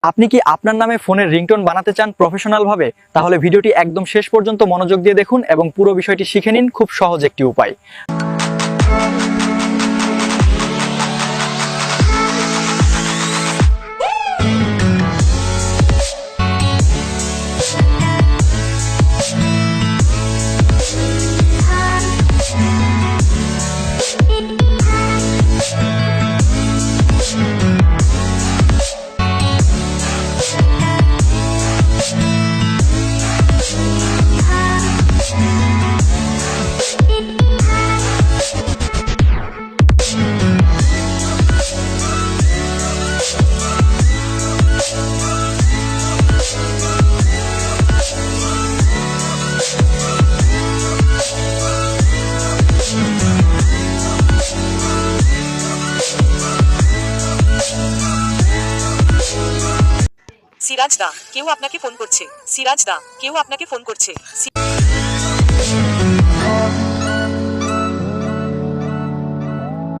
আপনি কি আপনার নামে ফোনের রিংটোন বানাতে চান প্রফেশনাল ভাবে? তাহলে ভিডিওটি একদম শেষ পর্যন্ত মনোযোগ দিয়ে দেখুন এবং পুরো বিষয়টি শিখে নিন। খুব সহজ একটি উপায়। সিরাজ দা, কেউ আপনাকে ফোন করছে। সিরাজ দা, কেউ আপনাকে ফোন করছে।